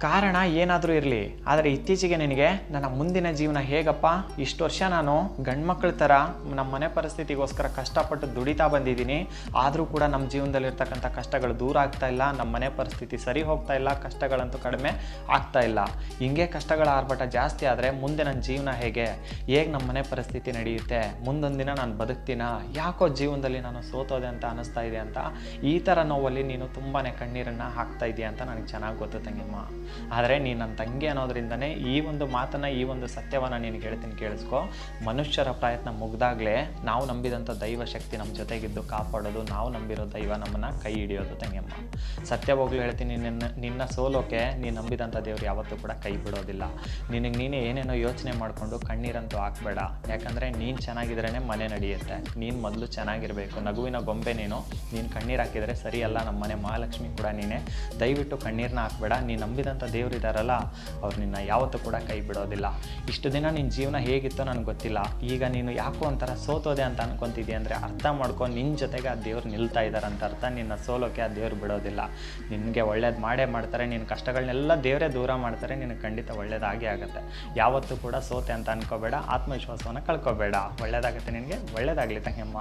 ಕಾರಣ ಏನಾದರೂ ಇರಲಿ, ಆದರೆ ಇತ್ತೀಚೆಗೆ ನಿನಗೆ ನನ್ನ ಮುಂದಿನ ಜೀವನ ಹೇಗಪ್ಪ, ಇಷ್ಟು ವರ್ಷ ನಾನು ಗಂಡ್ಮಕ್ಳ ಥರ ನಮ್ಮ ಮನೆ ಪರಿಸ್ಥಿತಿಗೋಸ್ಕರ ಕಷ್ಟಪಟ್ಟು ದುಡಿತಾ ಬಂದಿದ್ದೀನಿ, ಆದರೂ ಕೂಡ ನಮ್ಮ ಜೀವನದಲ್ಲಿರ್ತಕ್ಕಂಥ ಕಷ್ಟಗಳು ದೂರ ಆಗ್ತಾ ಇಲ್ಲ, ನಮ್ಮ ಮನೆ ಪರಿಸ್ಥಿತಿ ಸರಿ ಹೋಗ್ತಾ ಇಲ್ಲ, ಕಷ್ಟಗಳಂತೂ ಕಡಿಮೆ ಆಗ್ತಾ ಇಲ್ಲ. ಹಿಂಗೆ ಕಷ್ಟಗಳ ಆರ್ಭಟ ಜಾಸ್ತಿ ಆದರೆ ಮುಂದೆ ನನ್ನ ಜೀವನ ಹೇಗೆ ನಮ್ಮ ಮನೆ ಪರಿಸ್ಥಿತಿ ನಡೆಯುತ್ತೆ, ಮುಂದೊಂದು ದಿನ ನಾನು ಬದುಕ್ತೀನ, ಯಾಕೋ ಜೀವನದಲ್ಲಿ ನಾನು ಸೋತೋದೆ ಅಂತ ಅನ್ನಿಸ್ತಾ ಇದೆ ಅಂತ ಈ ಥರ ನೋವಲ್ಲಿ ನೀನು ತುಂಬಾ ಕಣ್ಣೀರನ್ನು ಹಾಕ್ತಾ ಇದೆಯಾ ಅಂತ ನನಗೆ ಚೆನ್ನಾಗಿ ಗೊತ್ತು ತಂಗಿಮ್ಮ. ಆದರೆ ನೀನು ನನ್ನ ತಂಗಿ ಅನ್ನೋದ್ರಿಂದನೇ ಈ ಒಂದು ಮಾತನ್ನು, ಈ ಒಂದು ಸತ್ಯವನ್ನು ನಿನಗೆ ಹೇಳ್ತೀನಿ ಕೇಳಿಸ್ಕೊ. ಮನುಷ್ಯರ ಪ್ರಯತ್ನ ಮುಗ್ದಾಗಲೇ ನಾವು ನಂಬಿದಂಥ ದೈವ ಶಕ್ತಿ ನಮ್ಮ ಜೊತೆಗಿದ್ದು ಕಾಪಾಡೋದು, ನಾವು ನಂಬಿರೋ ದೈವ ನಮ್ಮನ್ನು ಕೈ ಹಿಡಿಯೋದು ತಂಗಿಯಮ್ಮ. ಸತ್ಯವಾಗ್ಲೂ ಹೇಳ್ತೀನಿ, ನಿನ್ನ ಸೋಲೋಕೆ ನೀನು ನಂಬಿದಂಥ ದೇವ್ರು ಯಾವತ್ತೂ ಕೂಡ ಕೈ ಬಿಡೋದಿಲ್ಲ. ನಿನಗೆ ನೀನೇ ಏನೇನೋ ಯೋಚನೆ ಮಾಡಿಕೊಂಡು ಕಣ್ಣೀರಂತೂ ಹಾಕಬೇಡ. ಯಾಕಂದರೆ ನೀನು ಚೆನ್ನಾಗಿದ್ರೇ ಮನೆ ನಡೆಯುತ್ತೆ. ನೀನು ಮೊದಲು ಚೆನ್ನಾಗಿರಬೇಕು. ನಗುವಿನ ಗೊಂಬೆ ನೀನು ಕಣ್ಣೀರು ಹಾಕಿದರೆ ಸರಿಯಲ್ಲ. ನಮ್ಮ ಮನೆ ಮಹಾಲಕ್ಷ್ಮಿ ಕೂಡ ನೀನೇ. ದಯವಿಟ್ಟು ಕಣ್ಣೀರನ್ನ ಹಾಕಬೇಡ. ನೀನು ನಂಬಿದಂಥ ದೇವರಿದ್ದಾರಲ್ಲ, ಅವ್ರು ನಿನ್ನ ಯಾವತ್ತೂ ಕೂಡ ಕೈ ಬಿಡೋದಿಲ್ಲ. ಇಷ್ಟು ದಿನ ನಿನ್ನ ಜೀವನ ಹೇಗಿತ್ತೋ ನನಗೆ ಗೊತ್ತಿಲ್ಲ. ಈಗ ನೀನು ಯಾಕೋ ಒಂಥರ ಸೋತೋದೆ ಅಂತ ಅನ್ಕೊತಿದ್ದೀಯ ಅಂದರೆ ಅರ್ಥ ಮಾಡ್ಕೊ, ನಿನ್ನ ಜೊತೆಗೆ ಆ ದೇವ್ರು ನಿಲ್ತಾ ಇದ್ದಾರಂತ ಅರ್ಥ. ನಿನ್ನ ಸೋಲೋಕೆ ಆ ದೇವ್ರು ಬಿಡೋದಿಲ್ಲ. ನಿನಗೆ ಒಳ್ಳೇದು ಮಾಡೇ ಮಾಡ್ತಾರೆ. ನಿನ್ನ ಕಷ್ಟಗಳನ್ನೆಲ್ಲ ದೇವರೇ ದೂರ ಮಾಡ್ತಾರೆ. ನಿನಗೆ ಖಂಡಿತ ಒಳ್ಳೇದಾಗೇ ಆಗುತ್ತೆ. ಯಾವತ್ತೂ ಕೂಡ ಸೋತೆ ಅಂತ ಅನ್ಕೋಬೇಡ. ಆತ್ಮವಿಶ್ವಾಸವನ್ನು ಕಳ್ಕೊಬೇಡ. ಒಳ್ಳೇದಾಗುತ್ತೆ ನಿನಗೆ. ಒಳ್ಳೇದಾಗಲಿ ತಂಗಿಯಮ್ಮ.